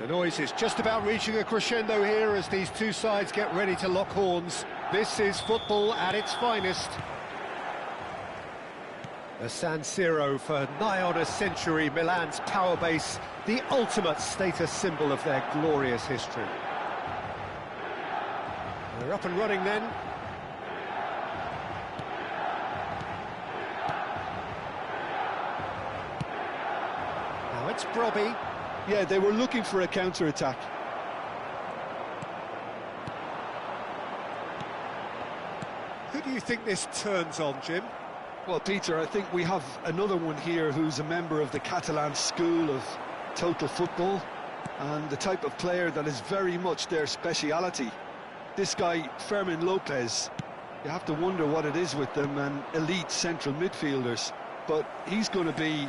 The noise is just about reaching a crescendo here as these two sides get ready to lock horns. This is football at its finest. The San Siro for nigh on a century, Milan's power base, the ultimate status symbol of their glorious history. They're up and running then. Now it's Brobby. Yeah, they were looking for a counter-attack. Who do you think this turns on, Jim? Well, Peter, I think we have another one here who's a member of the Catalan school of total football and the type of player that is very much their speciality. This guy, Fermin Lopez, you have to wonder what it is with them and elite central midfielders. But he's going to be,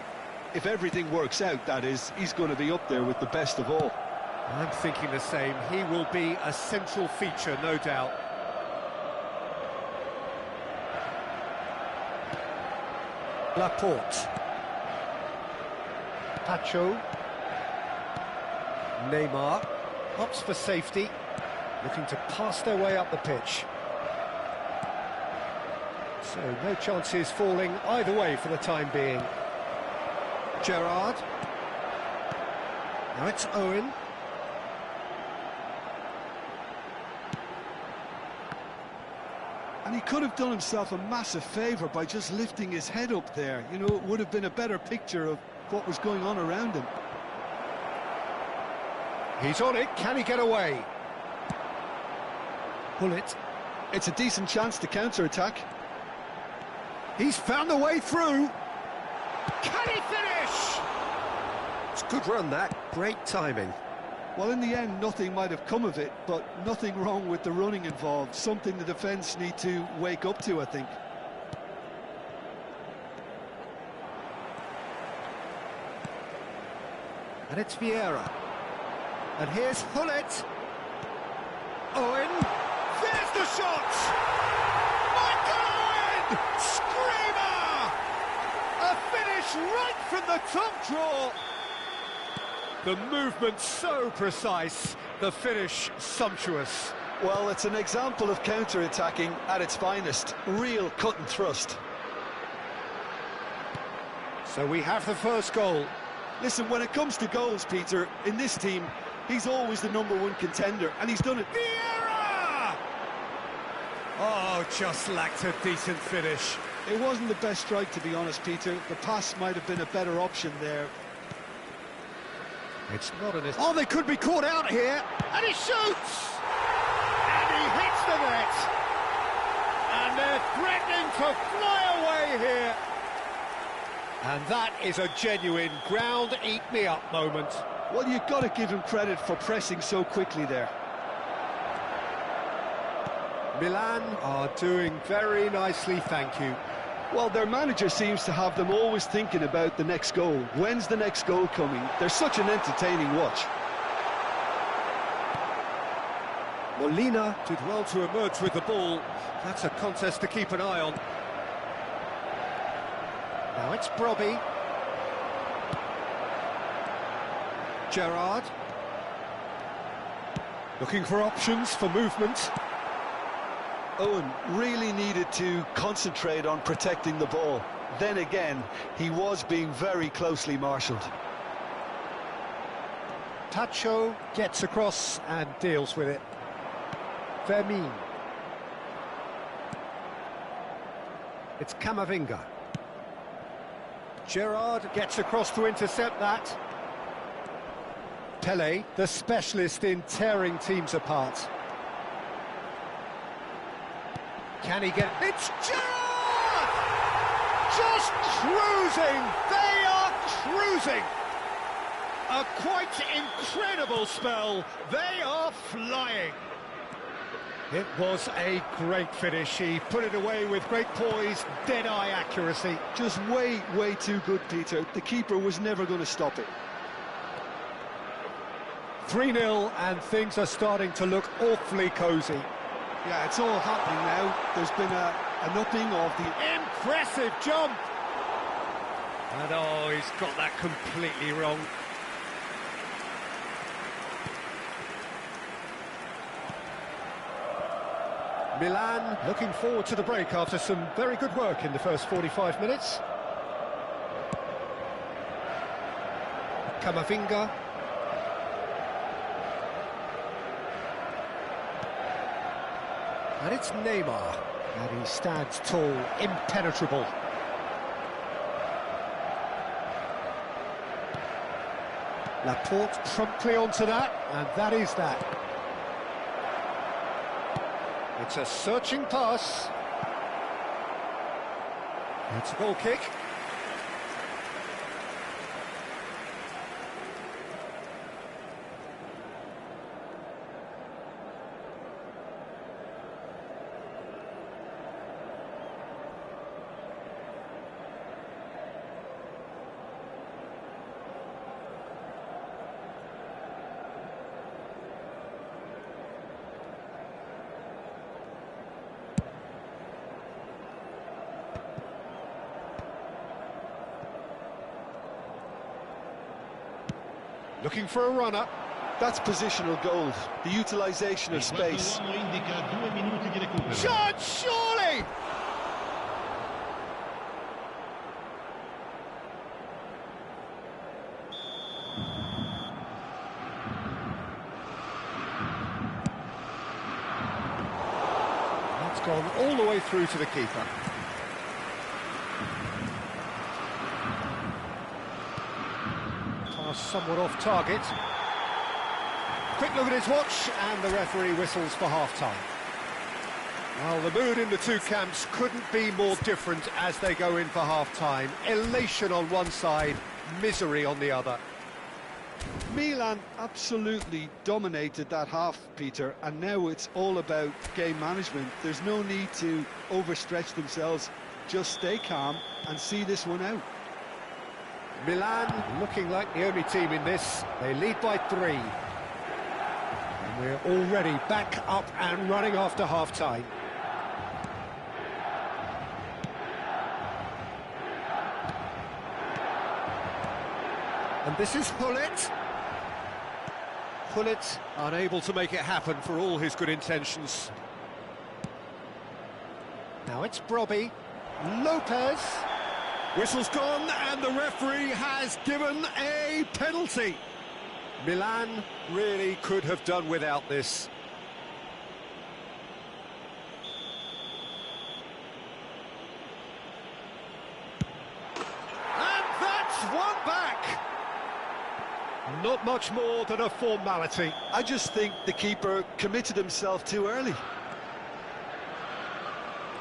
if everything works out, that is, he's going to be up there with the best of all. I'm thinking the same. He will be a central feature, no doubt. Laporte. Pacho. Neymar. Opts for safety. Looking to pass their way up the pitch. So no chances falling either way for the time being. Gerrard. Now it's Owen. And he could have done himself a massive favour by just lifting his head up there. You know, it would have been a better picture of what was going on around him. He's on it. Can he get away? Pull it. It's a decent chance to counter-attack. He's found the way through. Can he finish? It's a good run, that. Great timing. Well, in the end, nothing might have come of it, but nothing wrong with the running involved. Something the defence need to wake up to, I think. And it's Vieira. And here's Hullet. Owen. There's the shot! Michael Owen! Screamer! A finish right from the top draw. The movement so precise, the finish sumptuous. Well, it's an example of counter-attacking at its finest. Real cut and thrust. So we have the first goal. Listen, when it comes to goals, Peter, in this team, he's always the #1 contender, and he's done it. Vieira! Oh, just lacked a decent finish. It wasn't the best strike, to be honest, Peter. The pass might have been a better option there. It's not an... Oh, they could be caught out here. And he shoots! And he hits the net. And they're threatening to fly away here. And that is a genuine ground-eat-me-up moment. Well, you've got to give him credit for pressing so quickly there. Milan are doing very nicely, thank you. Well, their manager seems to have them always thinking about the next goal. When's the next goal coming? They're such an entertaining watch. Molina did well to emerge with the ball. That's a contest to keep an eye on. Now it's Brobby. Gerrard. Looking for options for movement. Owen really needed to concentrate on protecting the ball. Then again, he was being very closely marshalled. Pacho gets across and deals with it. Fermin. It's Camavinga. Gerrard gets across to intercept that. Pele, the specialist in tearing teams apart. Can he get... It's Gerrard! Just cruising! They are cruising! A quite incredible spell. They are flying. It was a great finish. He put it away with great poise, dead-eye accuracy. Just way, way too good, Peter. The keeper was never going to stop it. 3-0, and things are starting to look awfully cosy. Yeah, it's all happening now. There's been an upping of the... Impressive jump! And oh, he's got that completely wrong. Milan looking forward to the break after some very good work in the first 45 minutes. Camavinga. And it's Neymar. And he stands tall, impenetrable. Laporte promptly onto that, and that is that. It's a searching pass. It's a goal kick. Looking for a runner. That's positional gold, the utilisation of space. Shot, surely! That's gone all the way through to the keeper. Somewhat off target. Quick look at his watch, and the referee whistles for half-time. Well, the mood in the two camps couldn't be more different as they go in for half-time. Elation on one side, misery on the other. Milan absolutely dominated that half, Peter, and now it's all about game management. There's no need to overstretch themselves. Just stay calm and see this one out. Milan looking like the only team in this. They lead by 3. And we're already back up and running after half-time. And this is Hullet. Hullet unable to make it happen for all his good intentions. Now it's Brobby. Lopez. Whistle's gone, and the referee has given a penalty. Milan really could have done without this. And that's one back. Not much more than a formality. I just think the keeper committed himself too early.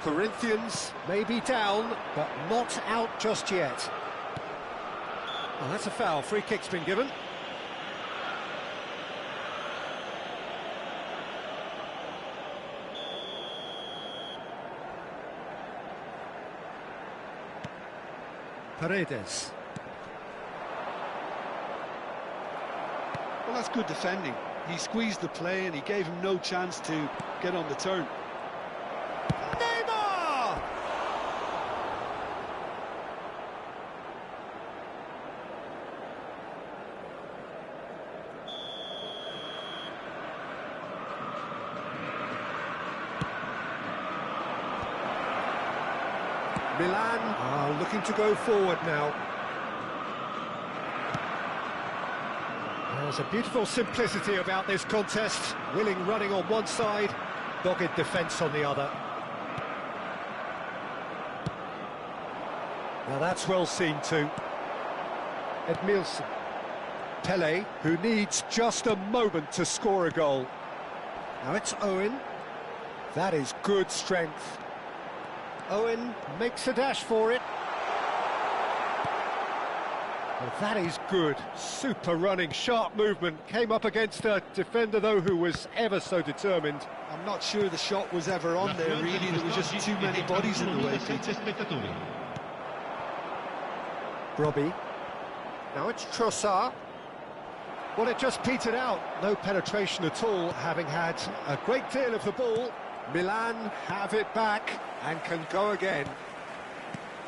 Corinthians may be down, but not out just yet. Well, that's a foul. Free kick's been given. Paredes. Well, that's good defending. He squeezed the play and he gave him no chance to get on the turn. Milan are looking to go forward now. There's a beautiful simplicity about this contest. Willing running on one side, dogged defence on the other. Now that's well seen too. Edmilson. Pele, who needs just a moment to score a goal. Now it's Owen. That is good strength. Owen makes a dash for it. Well, that is good. Super running, sharp movement. Came up against a defender, though, who was ever so determined. I'm not sure the shot was ever on there, really. There was just too many bodies in the way, Peter. Brobby. Now it's Trossard. Well, it just petered out. No penetration at all, having had a great deal of the ball. Milan have it back and can go again.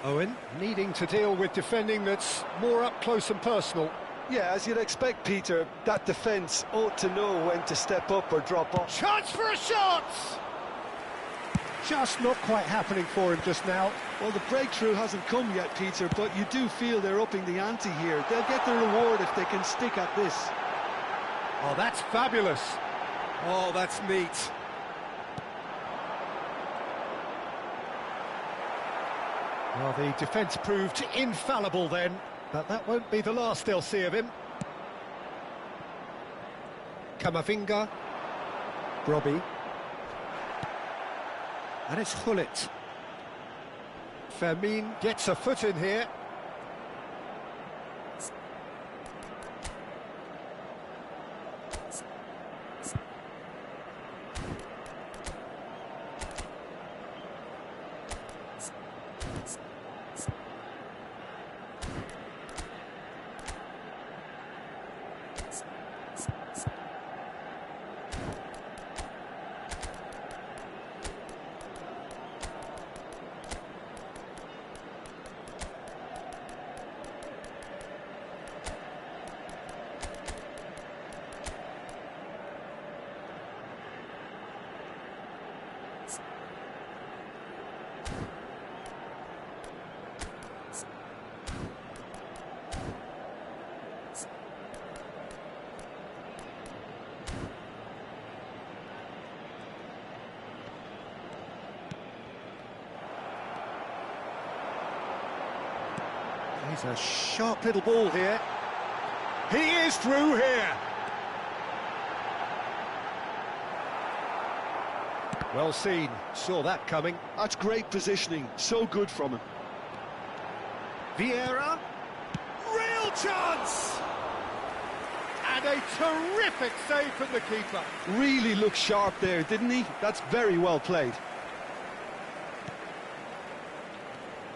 Owen needing to deal with defending that's more up close and personal. Yeah, as you'd expect, Peter, that defence ought to know when to step up or drop off. Chance for a shot! Just not quite happening for him just now. Well, the breakthrough hasn't come yet, Peter, but you do feel they're upping the ante here. They'll get the reward if they can stick at this. Oh, that's fabulous. Oh, that's neat. Well, the defence proved infallible then, but that won't be the last they'll see of him. Kamavinga. Robbie. And it's Hullet. Fermin gets a foot in here. He's a sharp little ball here. He is through here. Well seen, saw that coming. That's great positioning, so good from him. Vieira, real chance! And a terrific save from the keeper. Really looked sharp there, didn't he? That's very well played.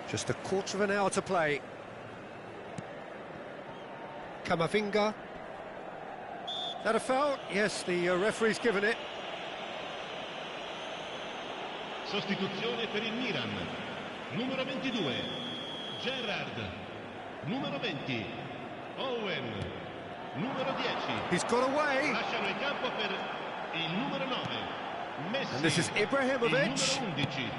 Just a quarter of an hour to play. Kamavinga. That a foul? Yes, the referee's given it. Sostituzione per il Milan. Numero 22, Gerrard. Numero 20, Owen. Numero 10. He's got away. Lasciano il campo per il numero 9, Messi. And this is Ibrahimovic. Il numero 11,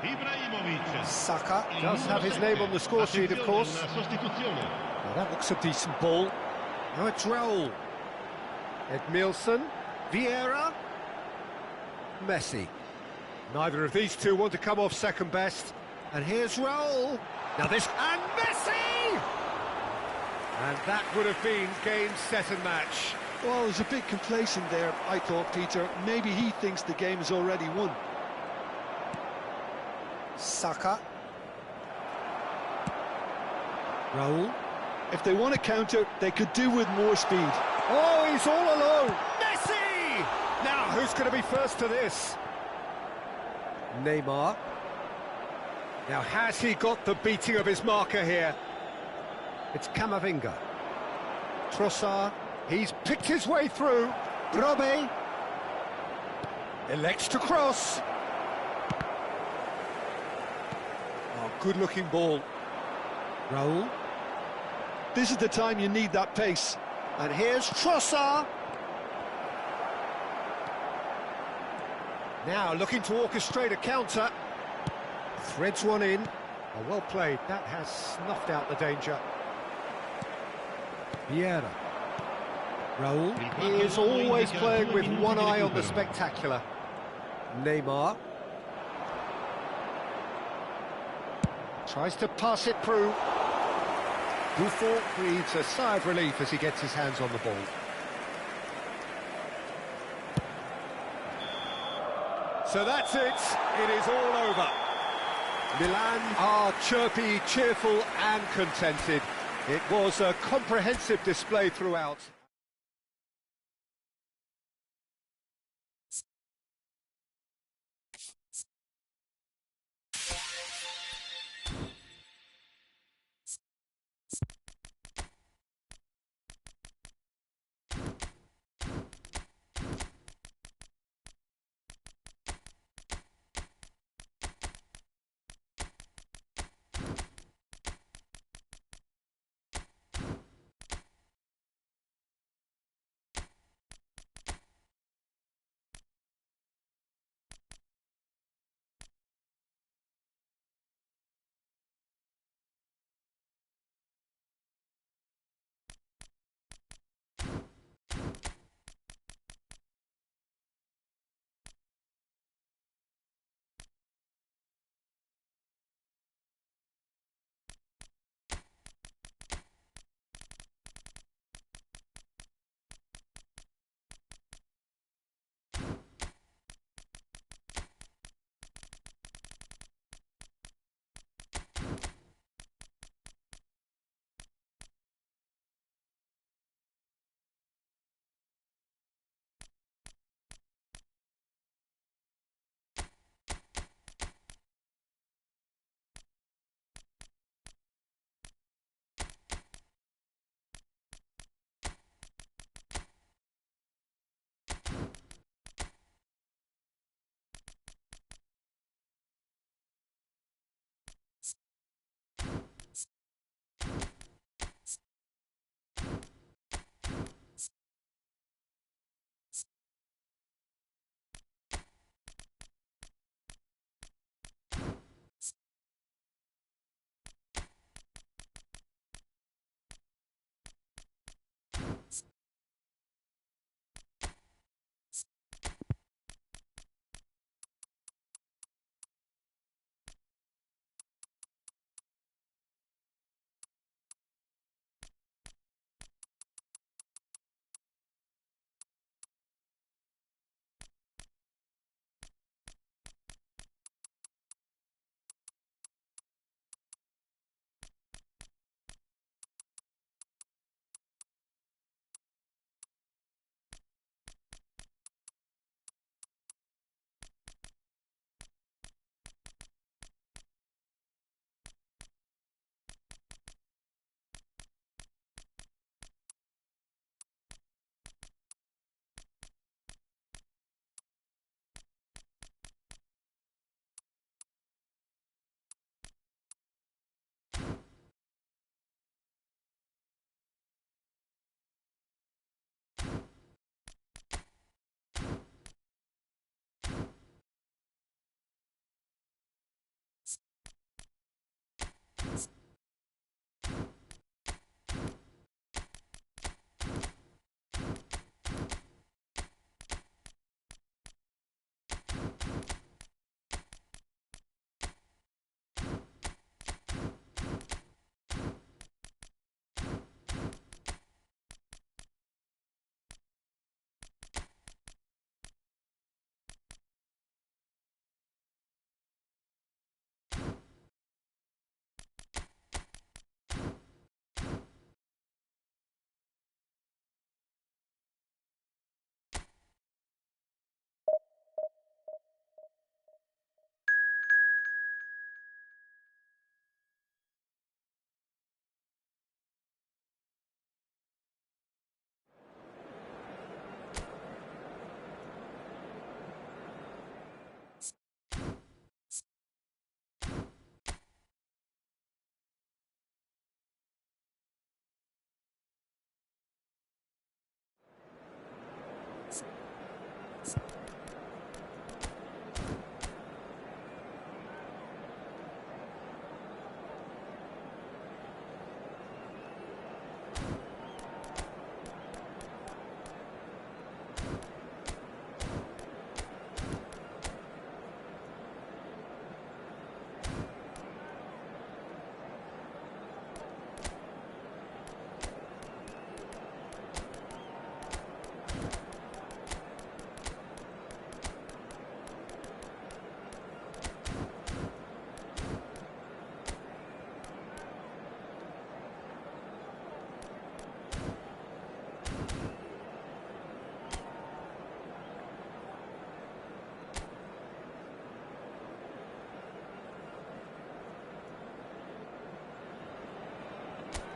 Ibrahimovic. Saka does have his name on the score sheet, of course. Sostituzione. Well, that looks a decent ball. Now it's Raul. Edmilson. Vieira. Messi. Neither of these two want to come off second best. And here's Raul. Now this... And Messi! And that would have been game, set and match. Well, there's a bit complacent there, I thought, Peter. Maybe he thinks the game is already won. Saka. Raul. If they want to counter, they could do with more speed. Oh, he's all alone. Messi! Now, who's going to be first to this? Neymar. Now, has he got the beating of his marker here? It's Kamavinga. Trossard. He's picked his way through. Robbie. Elects to cross. Oh, good-looking ball. Raul. This is the time you need that pace. And here's Trossard. Now looking to orchestrate a counter. Threads one in. Oh, well played. That has snuffed out the danger. Vieira. Raul. He is always playing with one eye on the spectacular. Neymar. Tries to pass it through. Buffon breathes a sigh of relief as he gets his hands on the ball. So that's it. It is all over. Milan are chirpy, cheerful and contented. It was a comprehensive display throughout.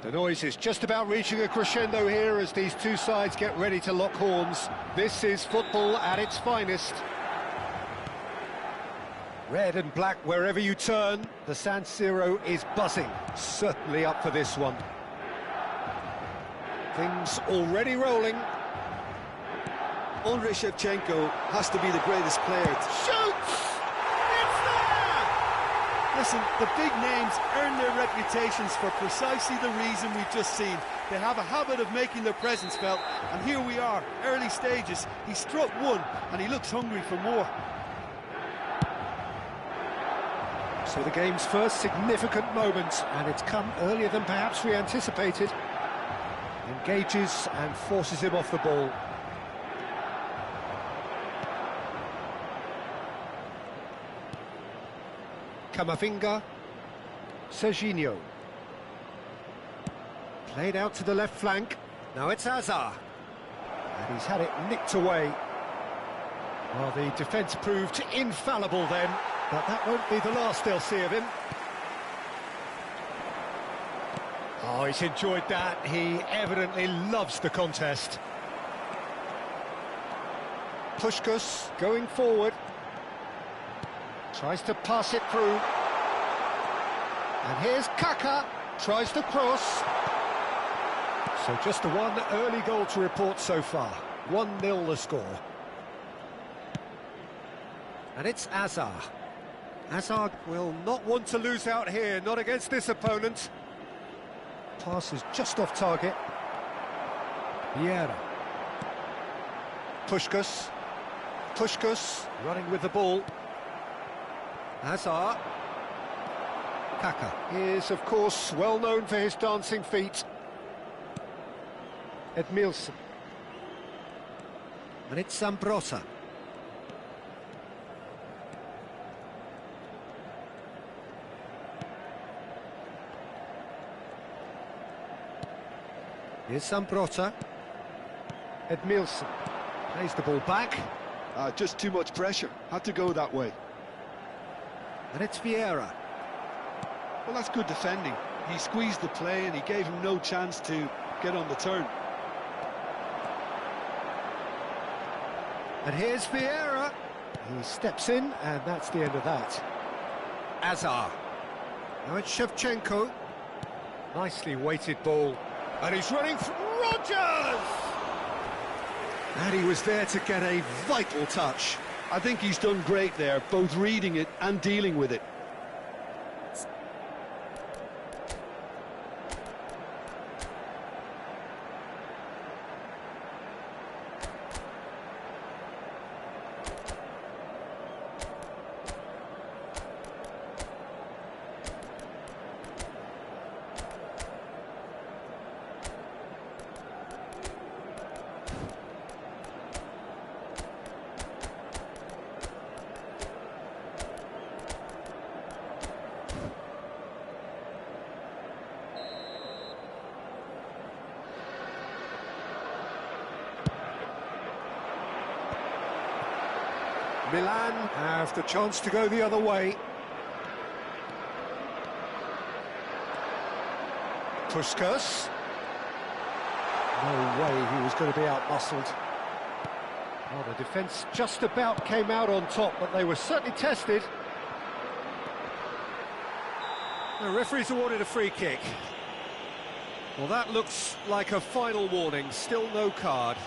The noise is just about reaching a crescendo here as these two sides get ready to lock horns. This is football at its finest. Red and black wherever you turn. The San Siro is buzzing. Certainly up for this one. Things already rolling. Andrei Shevchenko has to be the greatest player. Shoots! It's there! Listen, the big names earn their reputations for precisely the reason we've just seen. They have a habit of making their presence felt, and here we are, early stages. He struck one, and he looks hungry for more. So the game's first significant moment, and it's come earlier than perhaps we anticipated. Engages and forces him off the ball. Camavinga, Serginho. Played out to the left flank. Now it's Hazard. And he's had it nicked away. Well, the defence proved infallible then, but that won't be the last they'll see of him. Oh, he's enjoyed that. He evidently loves the contest. Puskás going forward. Tries to pass it through. And here's Kaká, tries to cross. So just the one early goal to report so far. 1-0 the score. And it's Hazard. Hazard will not want to lose out here, not against this opponent. Pass is just off target. Vieira. Puskás. Puskás running with the ball. Hazard. Kaká is, of course, well known for his dancing feet. Edmilson. And it's Zambrotta. Here's Zambrotta. Edmilson plays the ball back. Just too much pressure. Had to go that way. And it's Vieira. Well, that's good defending. He squeezed the play and he gave him no chance to get on the turn. And here's Vieira. He steps in, and that's the end of that. Hazard. Now it's Shevchenko. Nicely weighted ball. And he's running for Rodgers! And he was there to get a vital touch. I think he's done great there, both reading it and dealing with it. Milan have the chance to go the other way. Puskás. No way he was going to be out-muscled. Well, the defence just about came out on top, but they were certainly tested. The referee's awarded a free kick. Well, that looks like a final warning. Still no card.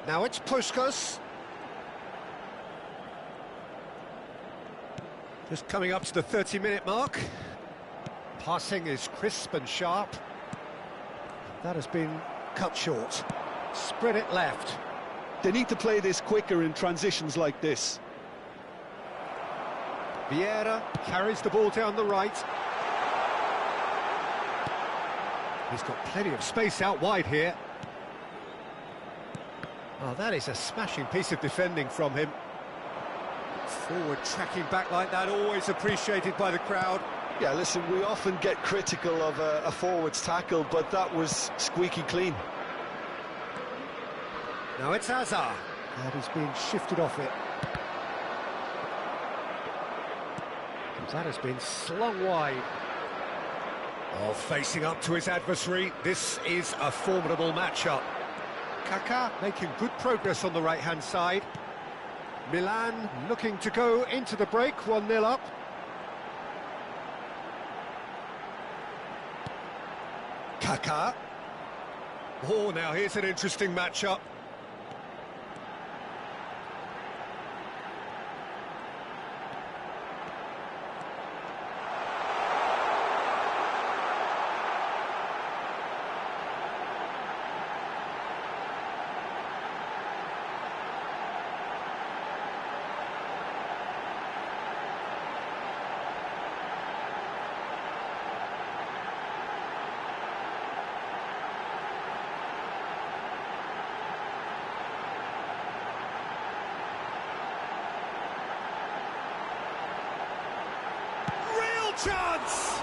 Now it's Puskas. Just coming up to the 30-minute mark. Passing is crisp and sharp. That has been cut short. Spread it left. They need to play this quicker in transitions like this. Vieira carries the ball down the right. He's got plenty of space out wide here. Oh, that is a smashing piece of defending from him. Forward tracking back like that, always appreciated by the crowd. Yeah, listen, we often get critical of a forward's tackle, but that was squeaky clean. Now it's Hazard. And he's been shifted off it. That has been slung wide. Oh, facing up to his adversary, this is a formidable matchup. Kaká making good progress on the right-hand side. Milan looking to go into the break, 1-0 up. Kaká. Oh, now here's an interesting matchup. Chance!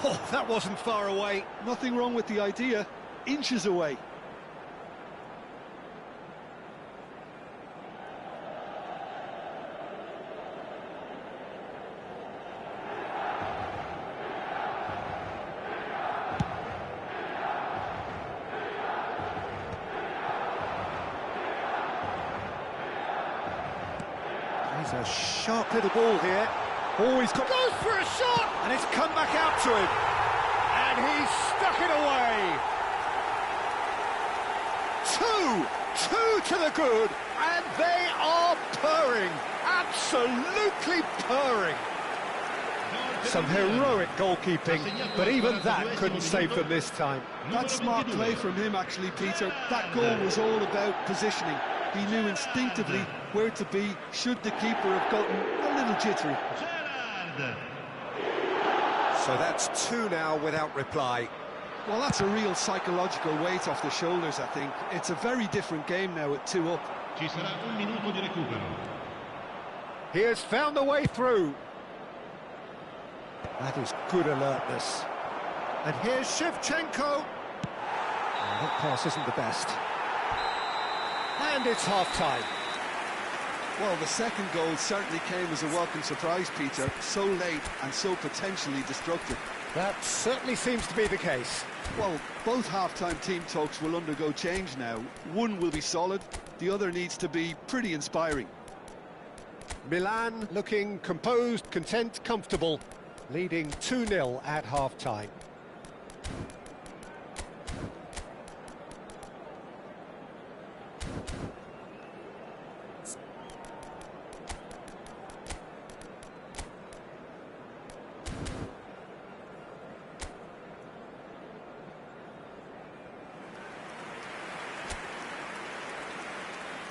Oh, that wasn't far away. Nothing wrong with the idea. Inches away. He's a sharp little ball here. Oh, he's got... goes for a shot! And it's come back out to him. And he's stuck it away. Two to the good. And they are purring. Absolutely purring. Some heroic goalkeeping, but even that couldn't save them this time. That's smart play from him, actually, Peter. That goal was all about positioning. He knew instinctively where to be should the keeper have gotten a little jittery. So that's 2 now without reply. Well, that's a real psychological weight off the shoulders, I think. It's a very different game now at 2 up. Ci sarà un minuto di recupero. He has found the way through. That is good alertness. And here's Shevchenko. Oh, that pass isn't the best. And it's half-time. Well, the second goal certainly came as a welcome surprise, Peter. So late and so potentially destructive. That certainly seems to be the case. Well, both half-time team talks will undergo change now. One will be solid, the other needs to be pretty inspiring. Milan looking composed, content, comfortable, leading 2-0 at half-time.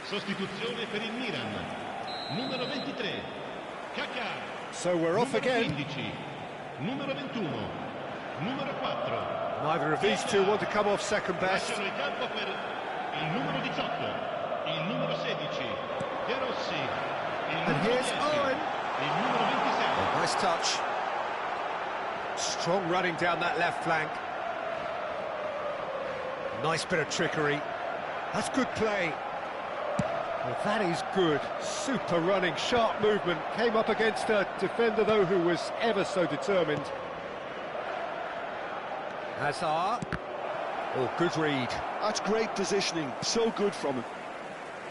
Sostituzione per il Milan. Numero 23. Kaká. So we're off again. 15. Numero 21. Numero 4. Neither of these two want to come off second best. Lasciano il campo per il numero 18. Il numero 16. De Rossi. Il And numero here's 10. Owen. Il numero 26. Oh, nice touch. Strong running down that left flank. Nice bit of trickery. That's good play. Well, that is good. Super running, sharp movement. Came up against a defender, though, who was ever so determined. Hazard. Oh, good read. That's great positioning. So good from him.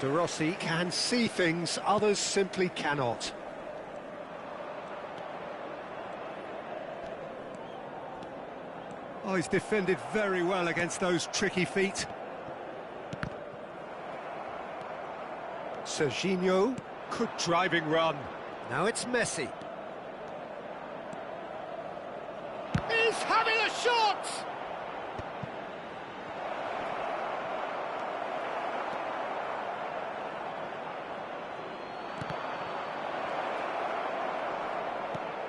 De Rossi can see things others simply cannot. Oh, he's defended very well against those tricky feet. Serginho, good driving run. Now it's Messi. He's having a shot!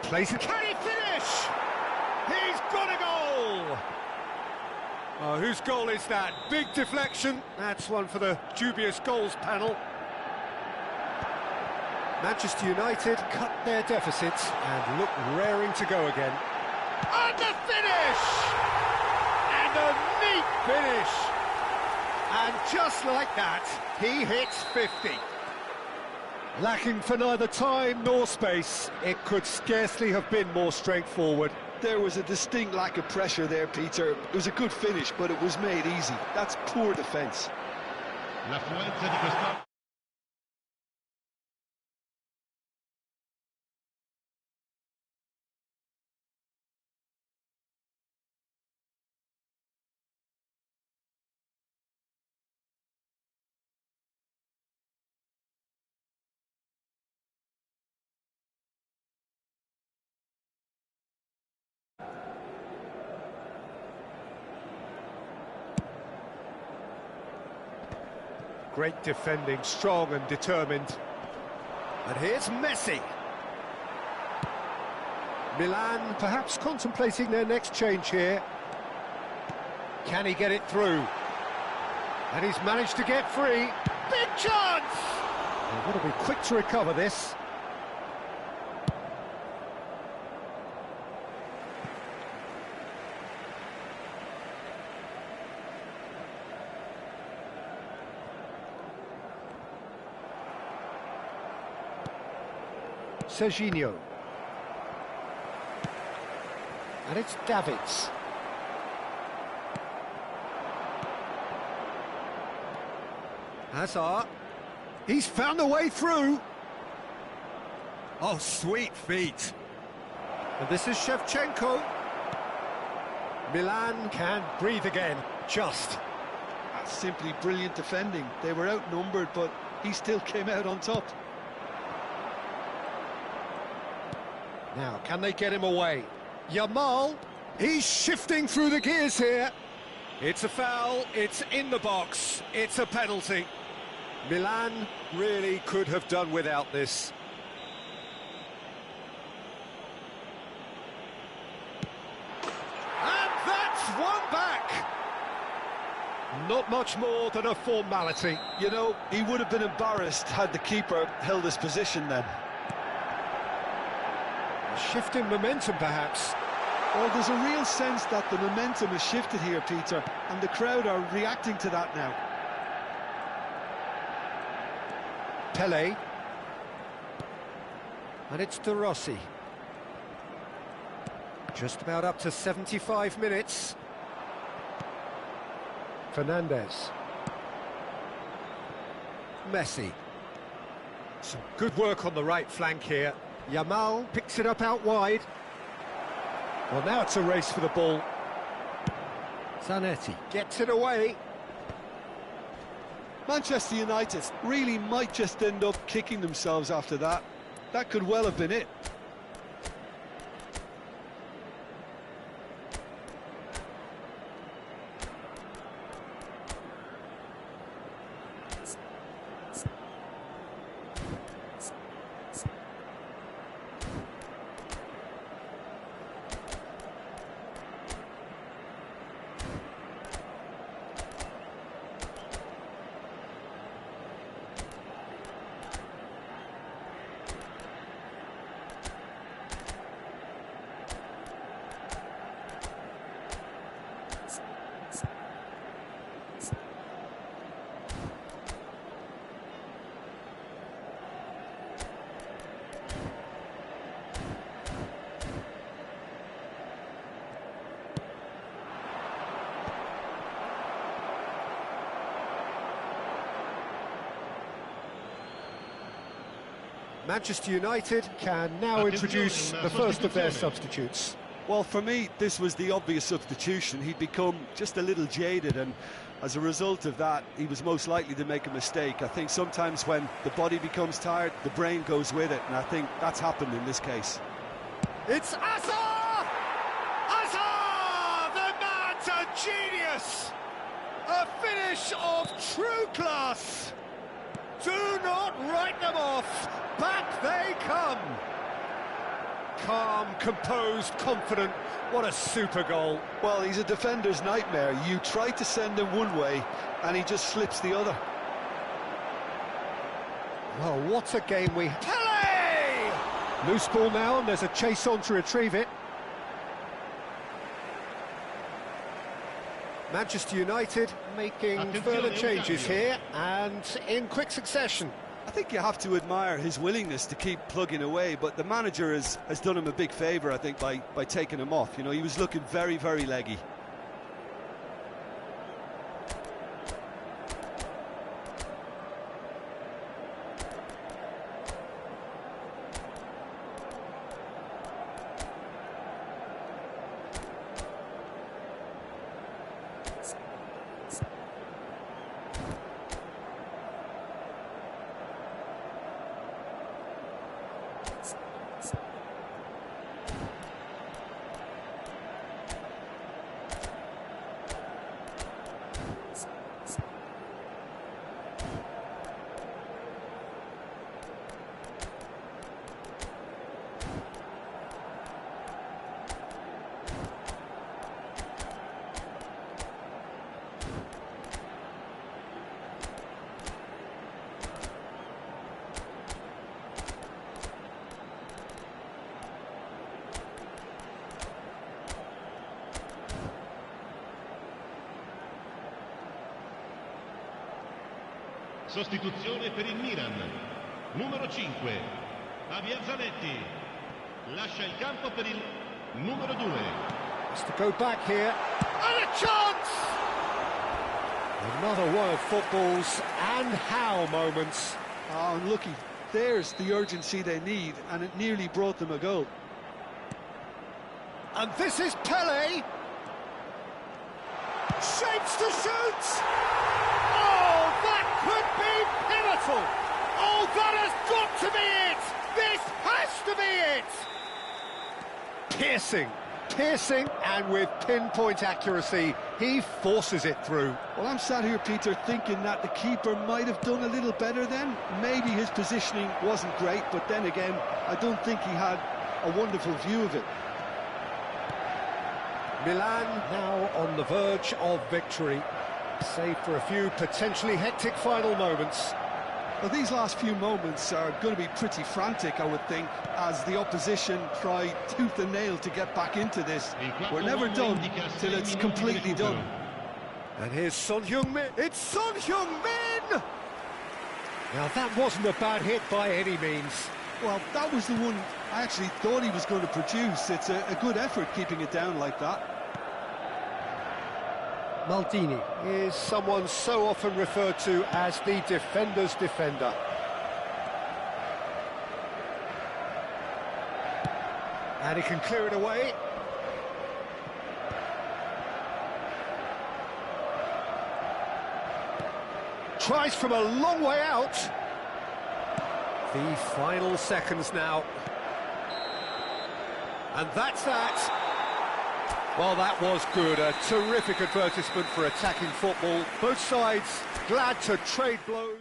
Plays it. Can he finish? He's got a goal! Oh, whose goal is that? Big deflection. That's one for the dubious goals panel. Manchester United cut their deficits and look raring to go again. And the finish! And a neat finish! And just like that, he hits 50. Lacking for neither time nor space, it could scarcely have been more straightforward. There was a distinct lack of pressure there, Peter. It was a good finish, but it was made easy. That's poor defence. L'affluenza di quest'anno. Great defending, strong and determined. And here's Messi. Milan perhaps contemplating their next change here. Can he get it through? And he's managed to get free. Big chance! They've got to be quick to recover this. Serginho. And it's Davids. Hazard. He's found a way through. Oh, sweet feet. And this is Shevchenko. Milan can breathe again, just. That's simply brilliant defending. They were outnumbered, but he still came out on top. Now, can they get him away? Yamal, he's shifting through the gears here. It's a foul, it's in the box, it's a penalty. Milan really could have done without this. And that's one back. Not much more than a formality. You know, he would have been embarrassed had the keeper held his position then. Shift in momentum, perhaps. Well, there's a real sense that the momentum has shifted here, Peter, and the crowd are reacting to that now. Pele. And it's De Rossi. Just about up to 75 minutes. Fernandez. Messi. Some good work on the right flank here. Yamal picks it up out wide. Well, now it's a race for the ball. Zanetti gets it away. Manchester United really might just end up kicking themselves after that. That could well have been it. Manchester United can now introduce the first of their substitutes. Well, for me, this was the obvious substitution. He'd become just a little jaded, and as a result of that, he was most likely to make a mistake. I think sometimes when the body becomes tired, the brain goes with it, and I think that's happened in this case. It's Azar! Azar! The man's a genius! A finish of true class! Do not write them off! Back they come! Calm, composed, confident. What a super goal. Well, he's a defender's nightmare. You try to send him one way, and he just slips the other. Well, what a game we... Pele! Loose ball now, and there's a chase on to retrieve it. Manchester United making further changes here, and in quick succession. I think you have to admire his willingness to keep plugging away, but the manager has done him a big favour, I think, by taking him off. You know, he was looking very, very leggy. Sostituzione per il Milan. Numero 5, Zanetti. Lascia il campo per il numero 2. Has to go back here. And a chance! Another one of football's and how moments. Oh, unlucky. There's the urgency they need, and it nearly brought them a goal. And this is Pele. Shapes to shoot! Oh, that could be pivotal! Oh, that has got to be it! This has to be it! Piercing, and with pinpoint accuracy, he forces it through. Well, I'm sat here, Peter, thinking that the keeper might have done a little better then. Maybe his positioning wasn't great, but then again, I don't think he had a wonderful view of it. Milan now on the verge of victory, save for a few potentially hectic final moments. Well, these last few moments are going to be pretty frantic, I would think, as the opposition try tooth and nail to get back into this. We're never done till it's completely done. And here's Son Heung-min. It's Son Heung-min! Now, that wasn't a bad hit by any means. Well, that was the one I actually thought he was going to produce. It's a good effort keeping it down like that. Maldini is someone so often referred to as the defender's defender. And he can clear it away. Tries from a long way out. The final seconds now. And that's that. Well, that was good. A terrific advertisement for attacking football. Both sides glad to trade blows.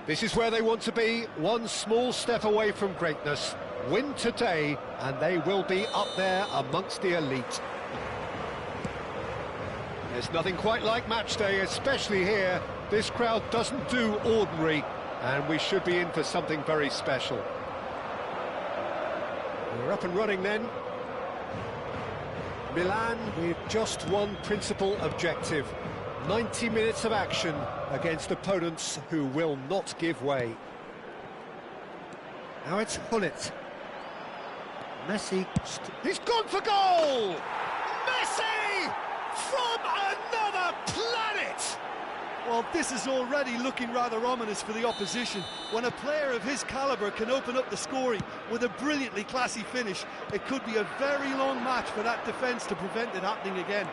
This is where they want to be, one small step away from greatness. Win today, and they will be up there amongst the elite. There's nothing quite like match day, especially here. This crowd doesn't do ordinary, and we should be in for something very special. We're up and running then. Milan with just one principal objective. 90 minutes of action against opponents who will not give way. Now it's Hullet. Messi. He's gone for goal! Messi! From another planet! Well, this is already looking rather ominous for the opposition. When a player of his calibre can open up the scoring with a brilliantly classy finish, it could be a very long match for that defence to prevent it happening again.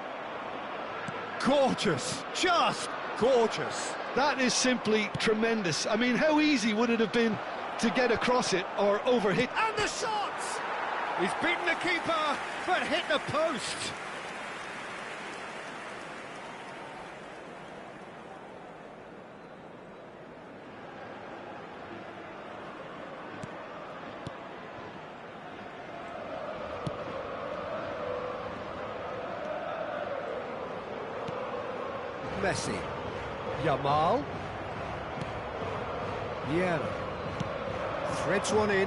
Gorgeous, just gorgeous. That is simply tremendous. I mean, how easy would it have been to get across it or overhit? And the shot! He's beaten the keeper, but hit the post. Messi. Yamal. Vieira. Threads one in.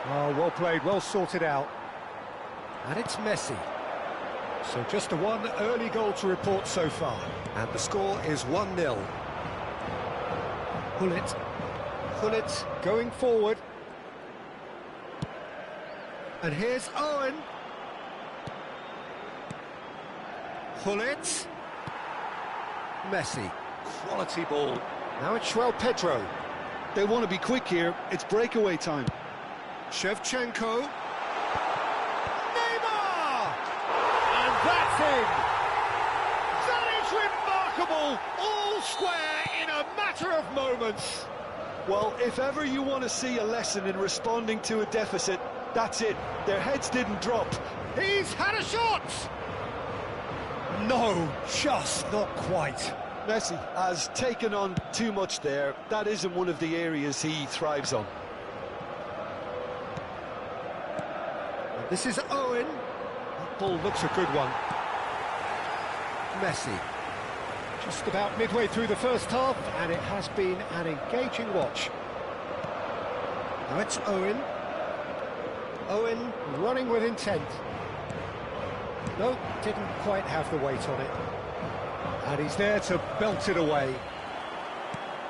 Oh, well played, well sorted out. And it's Messi. So just the one early goal to report so far. And the score is 1-0. Hullet. Hullet going forward. And here's Owen. Hullet. Messi, quality ball. Now it's João Pedro. They want to be quick here. It's breakaway time. Shevchenko. Neymar! And that's in. That is remarkable. All square in a matter of moments. Well, if ever you want to see a lesson in responding to a deficit, that's it. Their heads didn't drop. He's had a shot. No, just not quite. Messi has taken on too much there. That isn't one of the areas he thrives on. This is Owen. That ball looks a good one. Messi. Just about midway through the first half, and it has been an engaging watch. Now it's Owen. Owen running with intent. No, didn't quite have the weight on it. And he's there to belt it away.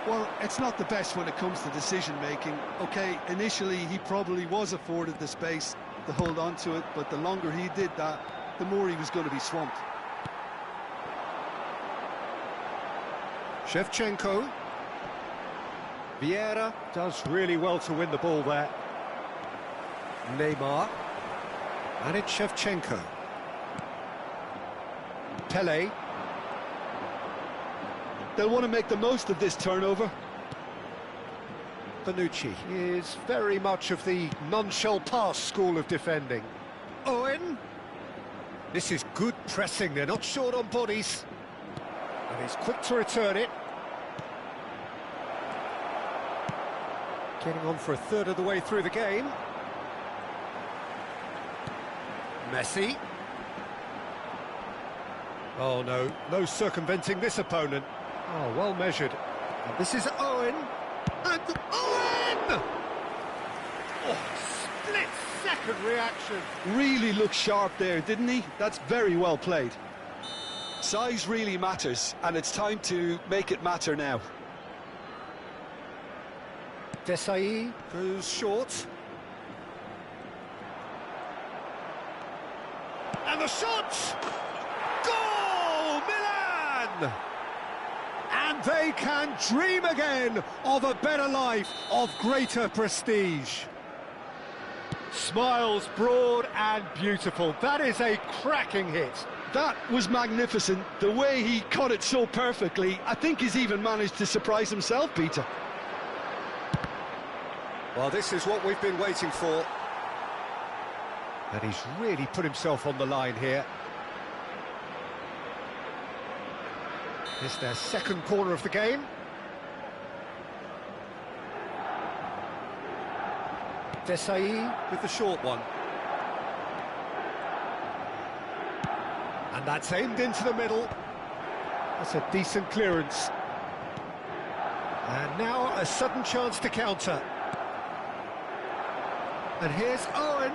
Well, it's not the best when it comes to decision-making. OK, initially he probably was afforded the space to hold on to it, but the longer he did that, the more he was going to be swamped. Shevchenko. Vieira does really well to win the ball there. Neymar. And it's Shevchenko. Pele. They'll want to make the most of this turnover. Bonucci is very much of the none-shall-pass school of defending. Owen. This is good pressing, they're not short on bodies. And he's quick to return it. Getting on for a third of the way through the game. Messi. Oh no, no circumventing this opponent. Oh, well measured. And this is Owen. And Owen! Oh, split-second reaction. Really looked sharp there, didn't he? That's very well played. Size really matters, and it's time to make it matter now. Desai goes short. And the shot! Goal! Milan! And they can dream again of a better life, of greater prestige. Smiles broad and beautiful. That is a cracking hit. That was magnificent. The way he caught it so perfectly, I think he's even managed to surprise himself, Peter. Well, this is what we've been waiting for. And he's really put himself on the line here. It's their second corner of the game. Desai with the short one. And that's aimed into the middle. That's a decent clearance. And now a sudden chance to counter. And here's Owen,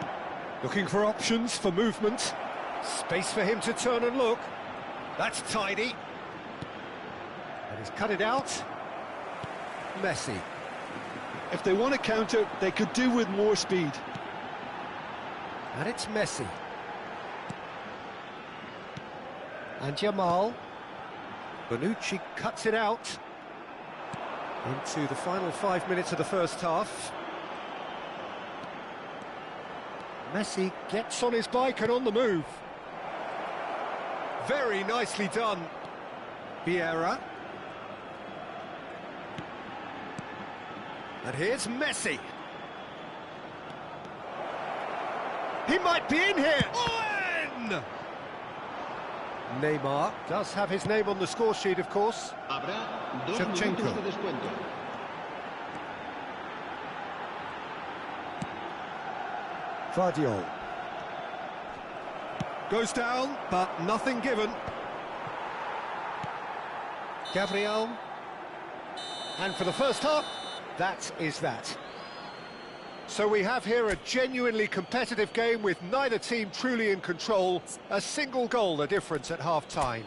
looking for options for movement. Space for him to turn and look. That's tidy. And he's cut it out. Messi. If they want to counter, they could do with more speed. And it's Messi. And Jamal. Bonucci cuts it out. Into the final 5 minutes of the first half. Messi gets on his bike and on the move. Very nicely done. Vieira. And here's Messi. He might be in here. Owen! Neymar does have his name on the score sheet, of course. Habrá 2 Shevchenko. minutos de descuento. Guardiola. Goes down, but nothing given. Gabriel. And for the first half, that is that. So we have here a genuinely competitive game with neither team truly in control. A single goal the difference at half-time.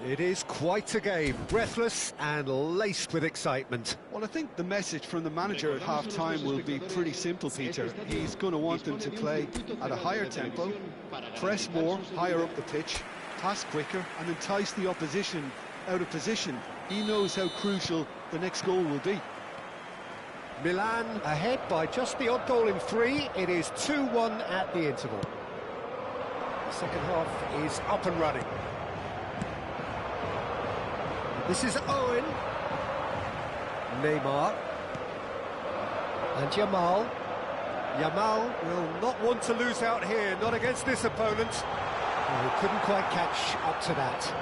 It is quite a game, breathless and laced with excitement. Well, I think the message from the manager at half-time will be pretty simple, Peter. He's going to want them to play at a higher tempo, press more, higher up the pitch, pass quicker and entice the opposition out of position. He knows how crucial the next goal will be. Milan ahead by just the odd goal in 3. It is 2-1 at the interval. The second half is up and running. This is Owen. Neymar. And Jamal. Jamal will not want to lose out here, not against this opponent. Oh, he couldn't quite catch up to that.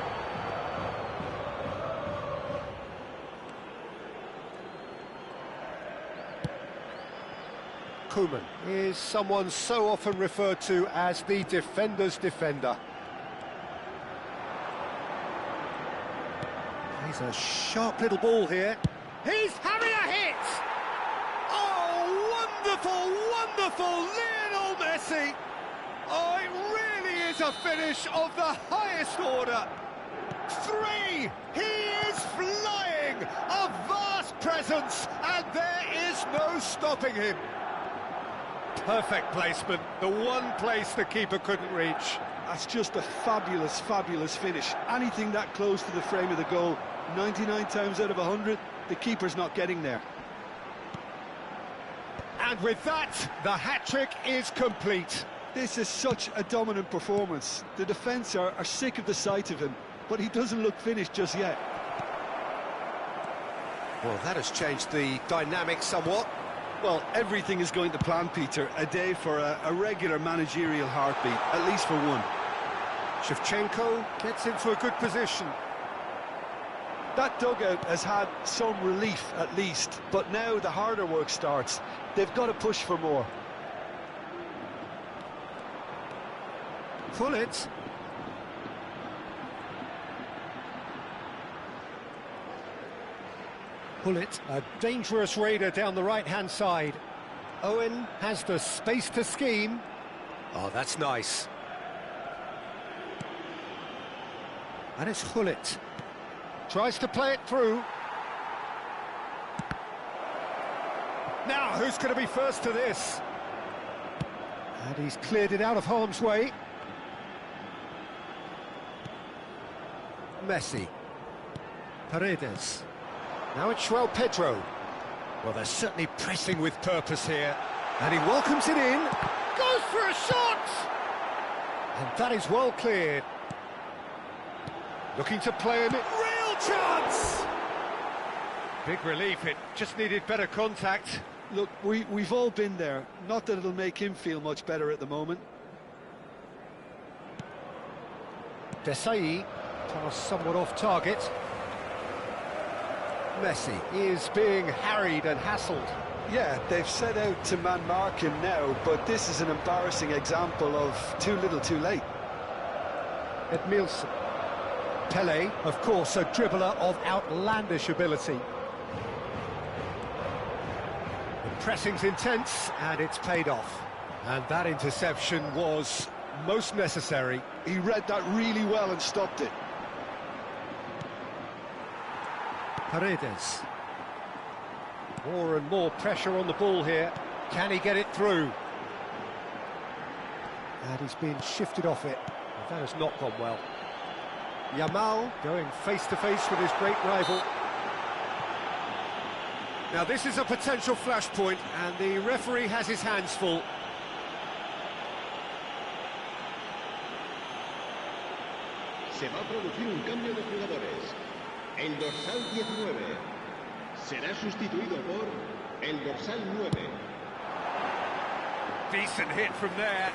Koeman is someone so often referred to as the defender's defender. He's a sharp little ball here. He's having a hit! Oh, wonderful, wonderful Lionel Messi! Oh, it really is a finish of the highest order. 3! He is flying! A vast presence, and there is no stopping him. Perfect placement, the one place the keeper couldn't reach. That's just a fabulous, fabulous finish. Anything that close to the frame of the goal, 99 times out of 100, the keeper's not getting there. And with that, the hat-trick is complete. This is such a dominant performance. The defence are sick of the sight of him, but he doesn't look finished just yet. Well, that has changed the dynamic somewhat. Well, everything is going to plan, Peter. A day for a regular managerial heartbeat, at least for one. Shevchenko gets into a good position. That dugout has had some relief, at least, but now the harder work starts. They've got to push for more. Pull it. Pullet, a dangerous raider down the right-hand side. Owen has the space to scheme. Oh, that's nice. And it's Hullet. Tries to play it through. Now, who's going to be first to this? And he's cleared it out of harm's way. Messi. Paredes. Now it's João Pedro. Well, they're certainly pressing with purpose here. And he welcomes it in. Goes for a shot! And that is well cleared. Looking to play him. Real chance! Big relief, it just needed better contact. Look, we've all been there. Not that it'll make him feel much better at the moment. Desai, pass somewhat off target. Messi is being harried and hassled. Yeah, they've set out to man-mark him now, but this is an embarrassing example of too little too late. Edmilson. Pele, of course, a dribbler of outlandish ability. The pressing's intense, and it's paid off. And that interception was most necessary. He read that really well and stopped it. Paredes. More and more pressure on the ball here. Can he get it through? And he's being shifted off it. That has not gone well. Yamal going face-to-face with his great rival. Now this is a potential flashpoint, and the referee has his hands full. Se va a producir un cambio de jugadores. El dorsal 19 será sustituido por el dorsal 9. Decent hit from there.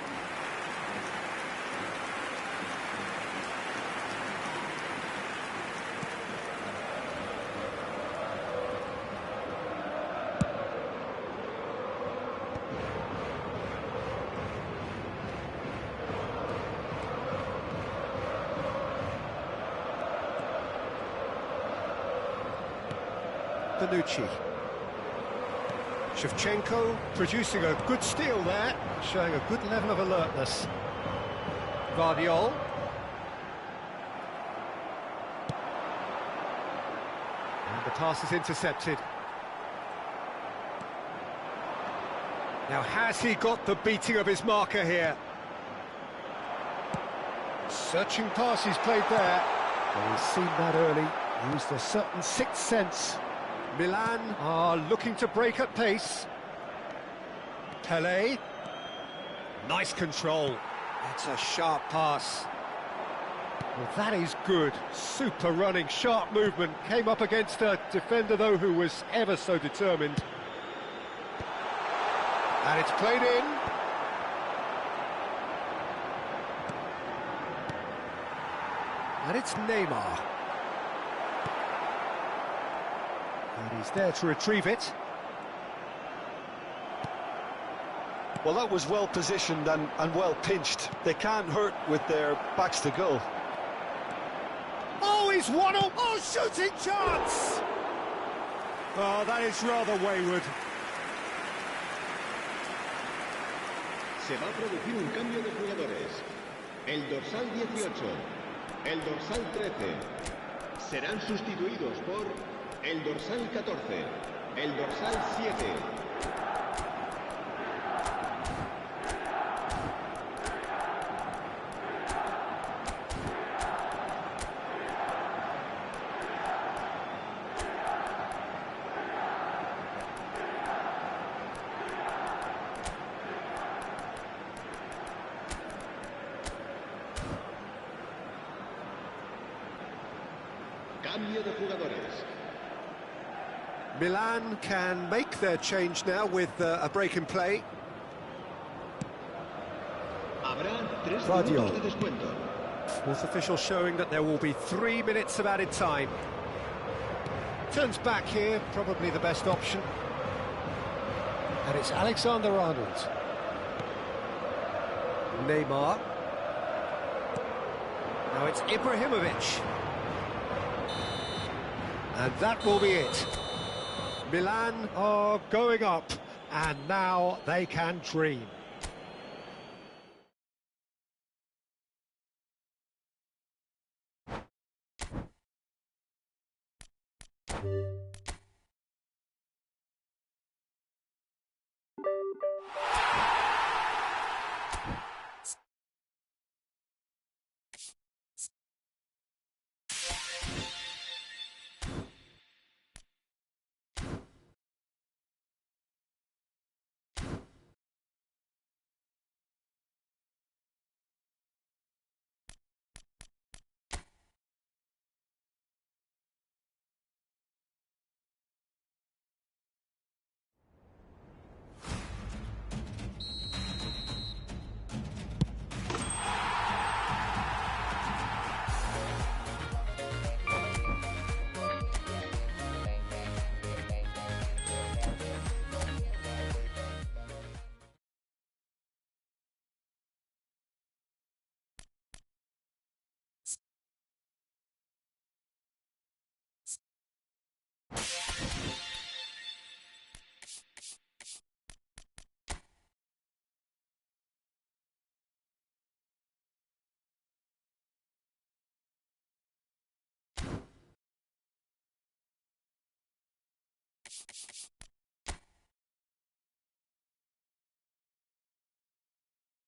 Bonucci. Shevchenko producing a good steal there, showing a good level of alertness. Guardiola. And the pass is intercepted. Now, has he got the beating of his marker here? Searching pass he's played there. Well, he's seen that early, used a certain sixth sense. Milan are looking to break at pace. Pele. Nice control. That's a sharp pass. Well, that is good. Super running, sharp movement. Came up against a defender, though, who was ever so determined. And it's played in. And it's Neymar. And he's there to retrieve it. Well, that was well positioned and well pinched. They can't hurt with their backs to goal. Oh, he's won up! Oh, shooting chance! Oh, that is rather wayward. Se va a producir un cambio de jugadores. El dorsal 18, el dorsal 13 serán sustituidos por el dorsal 14, el dorsal 7. Cambio de jugadores. Milan can make their change now with a break in play. Habrá 3 Guardiola. minutos de descuento. Fourth official showing that there will be 3 minutes of added time. Turns back here, probably the best option. And it's Alexander-Arnold. Neymar. Now it's Ibrahimovic. And that will be it. Milan are going up, and now they can dream.